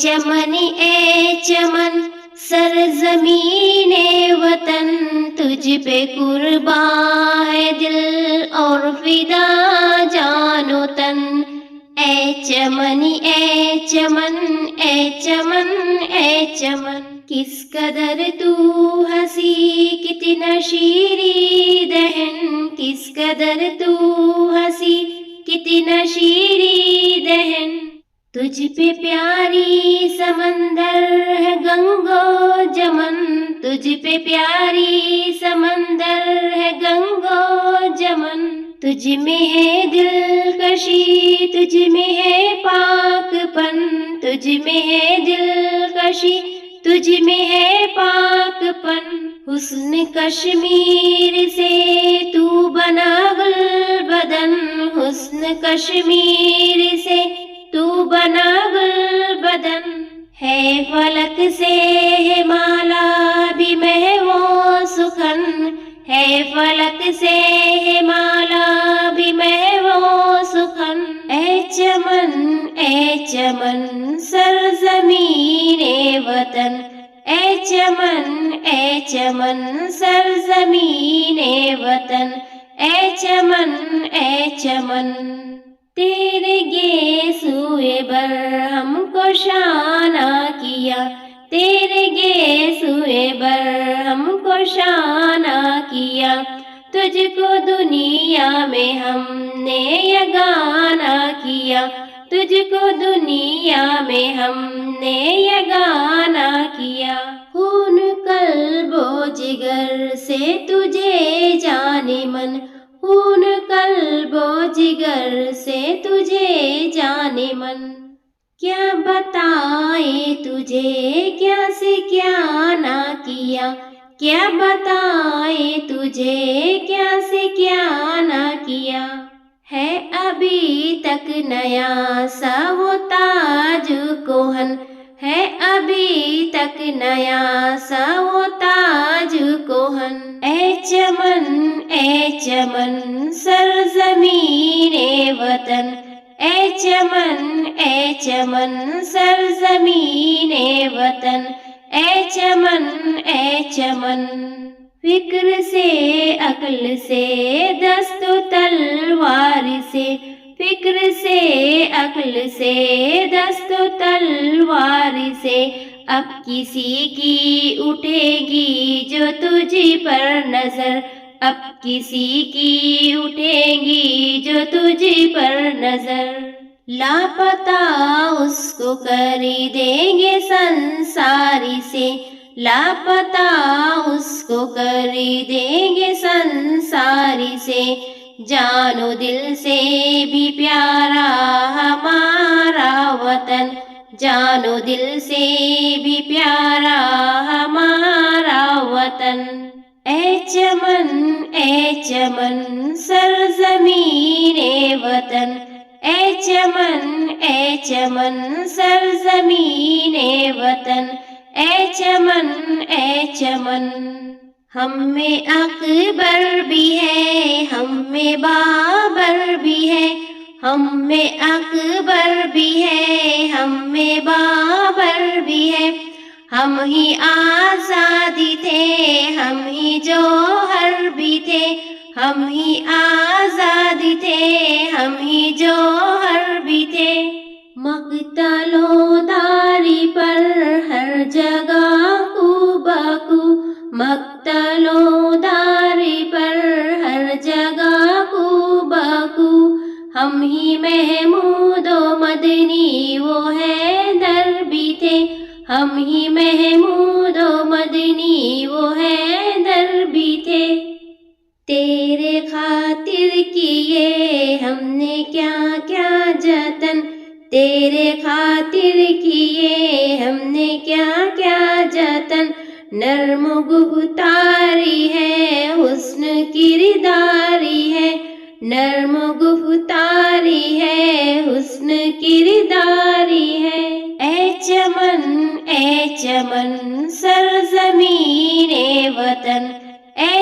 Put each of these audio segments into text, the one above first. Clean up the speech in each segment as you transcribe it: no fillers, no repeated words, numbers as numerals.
چمن اے چمن سرزمین وطن، تجھ پہ قرباں ہے دل اور فدا جان و تن۔ اے چمن اے چمن اے چمن اے چمن، کس قدر تو ہنسی کتنا شیریں دہن، کس قدر تو ہنسی کتنا شیریں دہن۔ تجھ پہ پیاری سمندر ہے گنگو جمن، تجھ پہ پیاری سمندر ہے گنگو جمن۔ تجھ میں ہے دلکشی تجھ میں ہے پاک پن، تجھ میں ہے دلکشی تجھ میں ہے پاک پن۔ حسن کشمیر سے تو بنا گل بدن، حسن کشمیر سے تو بنا گل بدن۔ ہے فلک سے ہمالا بھی محو سخن، ہے فلک سے ہمالا بھی محو سخن۔ اے چمن سرزمین وطن، اے چمن سرزمین وطن، اے چمن۔ تیرے گیسوئے بر ہم کو شانہ کیا، تیرے گیسوئے بر ہم کو شانہ کیا۔ تجھ کو دنیا میں ہم نے یگانہ کیا، تجھ کو دنیا میں ہم نے یگانہ کیا۔ خون قلب و جگر سے تجھے جانے من، خون قلب و جگر سے تجھے جانے من۔ کیا بتائیں تجھے کیا سے کیا نہ کیا، کیا بتائیں تجھے کیا سے کیا نہ کیا۔ ہے ابھی تک نیا سا وہ تاج کوہن، ہے ابھی تک نیا سا وہ تاج کوہن۔ اے چمن سرزمین وطن، اے چمن سرزمین وطن، اے چمن۔ فکر سے عقل سے دست و تلوار سے، فکر سے عقل سے دست و تلوار سے، اب کسی کی اٹھے گی جو تجھ پر نظر، اب کسی کی اٹھے گی جو تجھ پر نظر۔ لاپتہ اس کو کر دیں گے سنساری سے، لاپتہ اس کو کر دیں گے سنساری سے۔ جان و دل سے بھی پیارا ہمارا وطن، جان و دل سے بھی پیارا ہمارا وطن۔ اے چمن سرزمین وطن، اے چمن سرزمین وطن، اے چمن۔ ہم میں اکبر بھی ہے، ہم میں بابر بھی ہے، ہم میں اکبر بھی ہے، ہم میں بابر بھی ہے۔ ہم ہی آزادی تھے، ہم ہی جوہر بھی تھے، ہم ہی آزادی تھے، ہم ہی جوہر بھی تھے۔ مقتل و داری پر ہر جگہ کو باکو، مقتل و داری پر ہر جگہ کو باکو۔ ہم ہی محمود و مدنی وہ حیدر بھی تھے، ہم ہی محمود و مدنی وہ حیدر بھی تھے۔ تیرے خاطر کیے ہم نے کیا کیا جتن، تیرے خاطر کیے ہم نے کیا کیا جتن۔ نرم گفتاری ہے حسن کرداری ہے، نرم گفتاری ہے حسن کرداری ہے۔ اے چمن سرزمین وطن، اے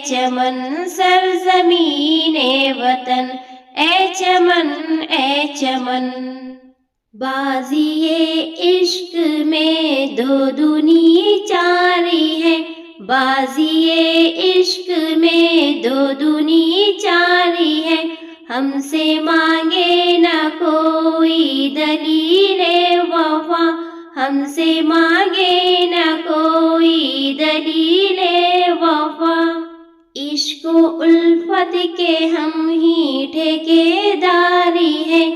چمن سرزمین وطن، اے چمن۔ بازی عشق میں دو دنی چاری ہے، بازی عشق میں دو دنی چاری ہے، ہم سے مانگے نہ کوئی دلیل وفا، ہم سے مانگے نہ کوئی دلیل وفا، عشق و الفت کے ہم ہی ٹھیکے داری ہیں،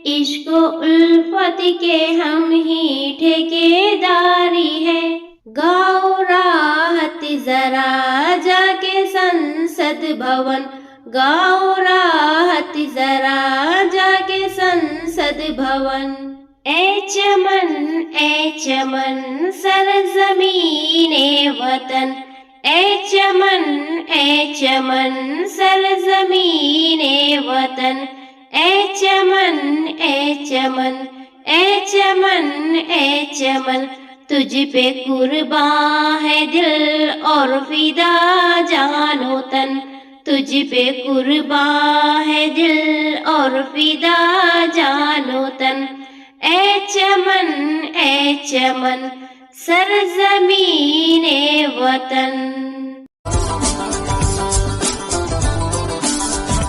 عشق و الفت کے ہم ہی ٹھیکے داری ہیں، گاؤ راحت ذرا جا کے سنسد بھون، گاؤ راحت ذرا جا کے سنسد بھون، اے چمن سرزمین وطن، اے چمن سرزمین وطن، اے چمن تجھ پہ قرباں ہے دل اور فدا جان و تن، تجھ پہ قرباں ہے دل اور فدا جان و تن، اے چمن سرزمین وطن۔